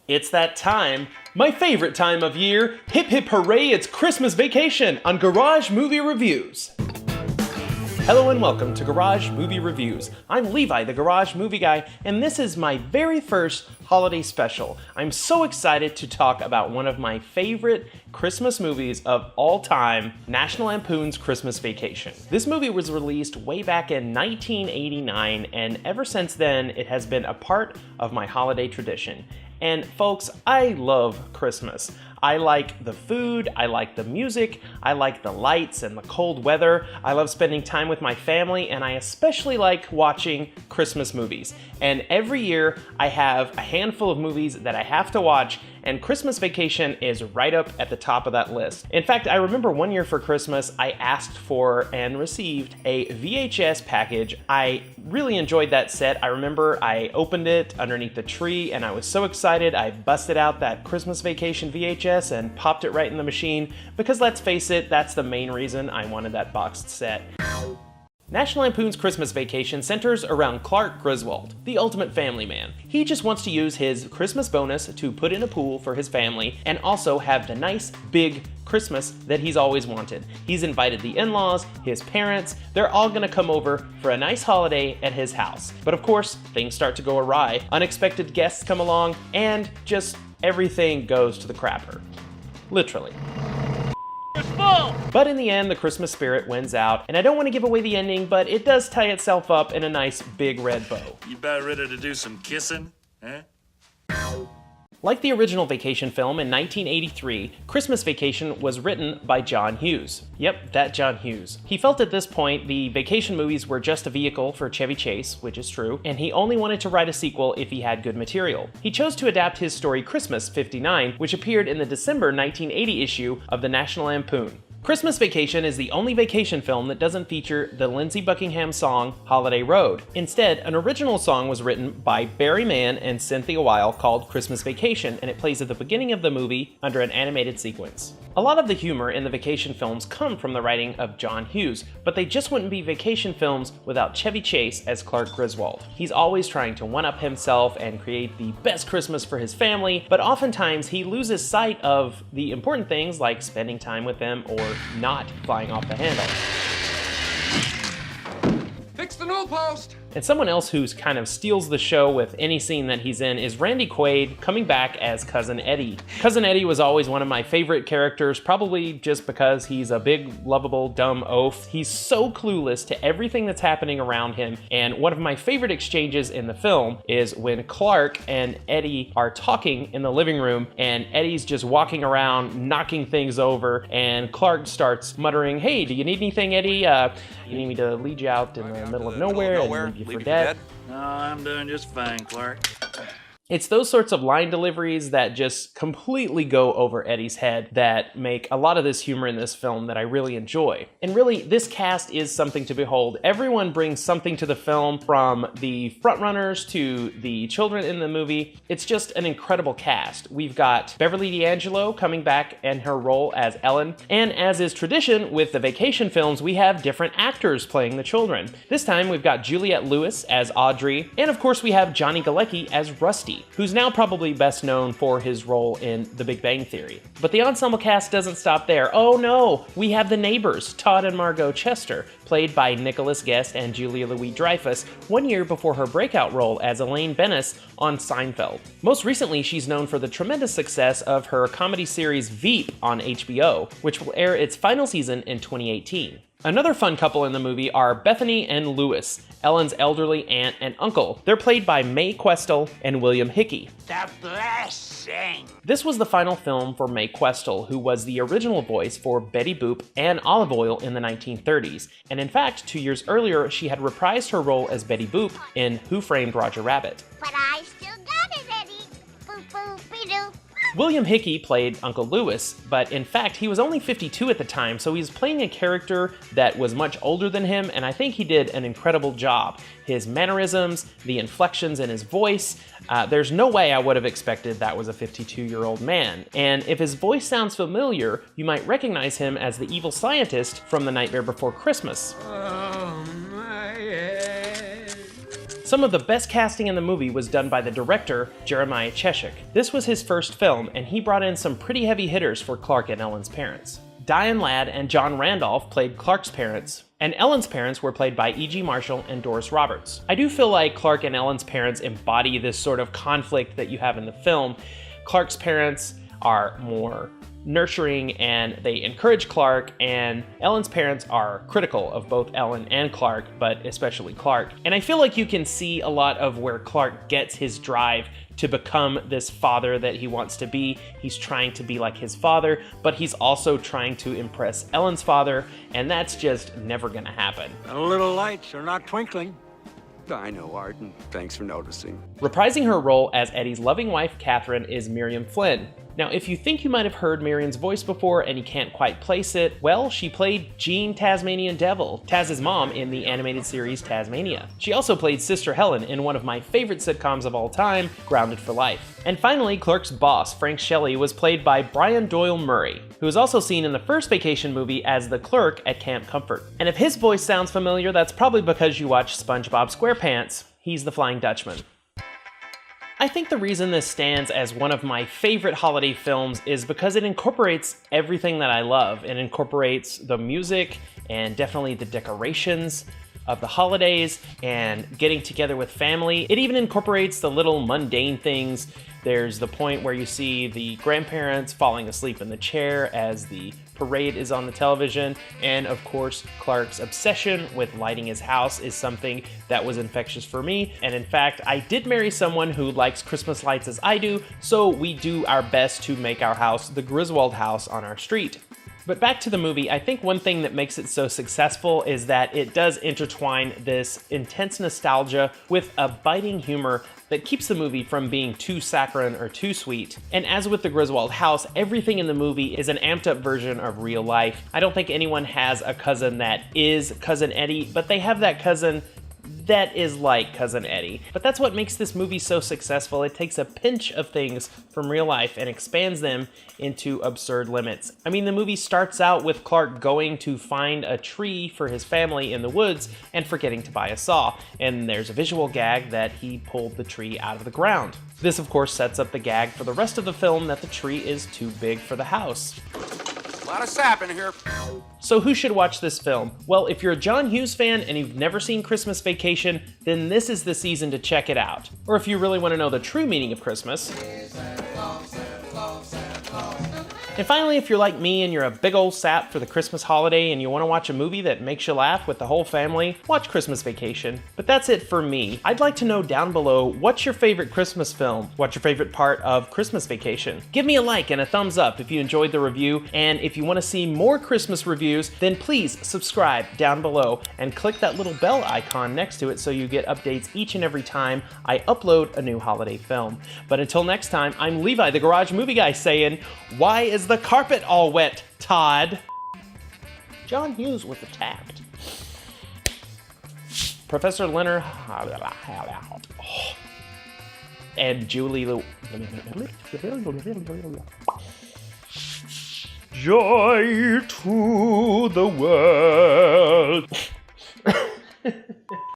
It's that time, my favorite time of year. Hip hip hooray, it's Christmas vacation on Garage Movie Reviews. Hello and welcome to Garage Movie Reviews. I'm Levi, the Garage Movie Guy, and this is my very first holiday special. I'm so excited to talk about one of my favorite Christmas movies of all time, National Lampoon's Christmas Vacation. This movie was released way back in 1989, and ever since then, it has been a part of my holiday tradition. And folks, I love Christmas. I like the food, I like the music, I like the lights and the cold weather. I love spending time with my family, and I especially like watching Christmas movies. And every year I have a handful of movies that I have to watch, and Christmas Vacation is right up at the top of that list. In fact, I remember one year for Christmas, I asked for and received a VHS package. I really enjoyed that set. I remember I opened it underneath the tree, and I was so excited. I busted out that Christmas Vacation VHS and popped it right in the machine, because let's face it, that's the main reason I wanted that boxed set. National Lampoon's Christmas Vacation centers around Clark Griswold, the ultimate family man. He just wants to use his Christmas bonus to put in a pool for his family and also have the nice, big Christmas that he's always wanted. He's invited the in-laws, his parents, they're all gonna come over for a nice holiday at his house. But of course, things start to go awry. Unexpected guests come along, and just everything goes to the crapper. Literally. But in the end, the Christmas spirit wins out, and I don't want to give away the ending, but it does tie itself up in a nice big red bow. You about ready to do some kissing, eh? Like the original Vacation film in 1983, Christmas Vacation was written by John Hughes. Yep, that John Hughes. He felt at this point the Vacation movies were just a vehicle for Chevy Chase, which is true, and he only wanted to write a sequel if he had good material. He chose to adapt his story Christmas '59, which appeared in the December 1980 issue of the National Lampoon. Christmas Vacation is the only vacation film that doesn't feature the Lindsey Buckingham song Holiday Road. Instead, an original song was written by Barry Mann and Cynthia Weil called Christmas Vacation, and it plays at the beginning of the movie under an animated sequence. A lot of the humor in the vacation films come from the writing of John Hughes, but they just wouldn't be vacation films without Chevy Chase as Clark Griswold. He's always trying to one-up himself and create the best Christmas for his family, but oftentimes he loses sight of the important things like spending time with them or not flying off the handle. Fix the newel post! And someone else who kind of steals the show with any scene that he's in is Randy Quaid, coming back as Cousin Eddie. Cousin Eddie was always one of my favorite characters, probably just because he's a big, lovable, dumb oaf. He's so clueless to everything that's happening around him, and one of my favorite exchanges in the film is when Clark and Eddie are talking in the living room, and Eddie's just walking around, knocking things over, and Clark starts muttering, "Hey, do you need anything, Eddie? You need me to lead you out in the middle of nowhere and leave you for dead?" No, I'm doing just fine, Clark. It's those sorts of line deliveries that just completely go over Eddie's head that make a lot of this humor in this film that I really enjoy. And really, this cast is something to behold. Everyone brings something to the film, from the frontrunners to the children in the movie. It's just an incredible cast. We've got Beverly D'Angelo coming back in her role as Ellen, and as is tradition with the vacation films, we have different actors playing the children. This time we've got Juliette Lewis as Audrey, and of course we have Johnny Galecki as Rusty, who's now probably best known for his role in The Big Bang Theory. But the ensemble cast doesn't stop there. Oh no, we have the neighbors, Todd and Margot Chester, played by Nicholas Guest and Julia Louis-Dreyfus, 1 year before her breakout role as Elaine Bennis on Seinfeld. Most recently, she's known for the tremendous success of her comedy series Veep on HBO, which will air its final season in 2018. Another fun couple in the movie are Bethany and Louis, Ellen's elderly aunt and uncle. They're played by Mae Questel and William Hickey. The blessing! This was the final film for Mae Questel, who was the original voice for Betty Boop and Olive Oyl in the 1930s. And in fact, 2 years earlier, she had reprised her role as Betty Boop in Who Framed Roger Rabbit. But I still got it, Eddie. Boop boop be doo. William Hickey played Uncle Lewis, but in fact he was only 52 at the time, so he's playing a character that was much older than him, and I think he did an incredible job. His mannerisms, the inflections in his voice, there's no way I would have expected that was a 52-year-old man. And if his voice sounds familiar, you might recognize him as the evil scientist from The Nightmare Before Christmas. Oh, my head. Some of the best casting in the movie was done by the director, Jeremiah Cheshik. This was his first film, and he brought in some pretty heavy hitters for Clark and Ellen's parents. Diane Ladd and John Randolph played Clark's parents, and Ellen's parents were played by E.G. Marshall and Doris Roberts. I do feel like Clark and Ellen's parents embody this sort of conflict that you have in the film. Clark's parents are more nurturing and they encourage Clark, and Ellen's parents are critical of both Ellen and Clark, but especially Clark. And I feel like you can see a lot of where Clark gets his drive to become this father that he wants to be. He's trying to be like his father, but he's also trying to impress Ellen's father, and that's just never gonna happen. The little lights are not twinkling. I know, Art, and thanks for noticing. Reprising her role as Eddie's loving wife, Catherine, is Miriam Flynn. Now, if you think you might have heard Miriam's voice before and you can't quite place it, well, she played Jean Tasmanian Devil, Taz's mom in the animated series Tasmania. She also played Sister Helen in one of my favorite sitcoms of all time, Grounded for Life. And finally, Clark's boss, Frank Shelley, was played by Brian Doyle Murray, who was also seen in the first Vacation movie as the clerk at Camp Comfort. And if his voice sounds familiar, that's probably because you watch SpongeBob SquarePants. He's the Flying Dutchman. I think the reason this stands as one of my favorite holiday films is because it incorporates everything that I love. It incorporates the music and definitely the decorations of the holidays and getting together with family. It even incorporates the little mundane things. There's the point where you see the grandparents falling asleep in the chair as the parade is on the television, and of course Clark's obsession with lighting his house is something that was infectious for me, and in fact I did marry someone who likes Christmas lights as I do, so we do our best to make our house the Griswold house on our street. But back to the movie, I think one thing that makes it so successful is that it does intertwine this intense nostalgia with a biting humor that keeps the movie from being too saccharine or too sweet. And as with the Griswold house, everything in the movie is an amped up version of real life. I don't think anyone has a cousin that is Cousin Eddie, but they have that cousin that is like Cousin Eddie. But that's what makes this movie so successful. It takes a pinch of things from real life and expands them into absurd limits. I mean, the movie starts out with Clark going to find a tree for his family in the woods and forgetting to buy a saw. And there's a visual gag that he pulled the tree out of the ground. This, of course, sets up the gag for the rest of the film that the tree is too big for the house. A lot of sap in here. So who should watch this film? Well, if you're a John Hughes fan and you've never seen Christmas Vacation, then this is the season to check it out. Or if you really want to know the true meaning of Christmas. And finally, if you're like me and you're a big old sap for the Christmas holiday and you want to watch a movie that makes you laugh with the whole family, watch Christmas Vacation. But that's it for me. I'd like to know down below, what's your favorite Christmas film? What's your favorite part of Christmas Vacation? Give me a like and a thumbs up if you enjoyed the review, and if you want to see more Christmas reviews, then please subscribe down below and click that little bell icon next to it so you get updates each and every time I upload a new holiday film. But until next time, I'm Levi, the Garage Movie Guy, saying, why is the carpet all wet, Todd? John Hughes with the tact. Professor Leonard and Julie Joy to the world.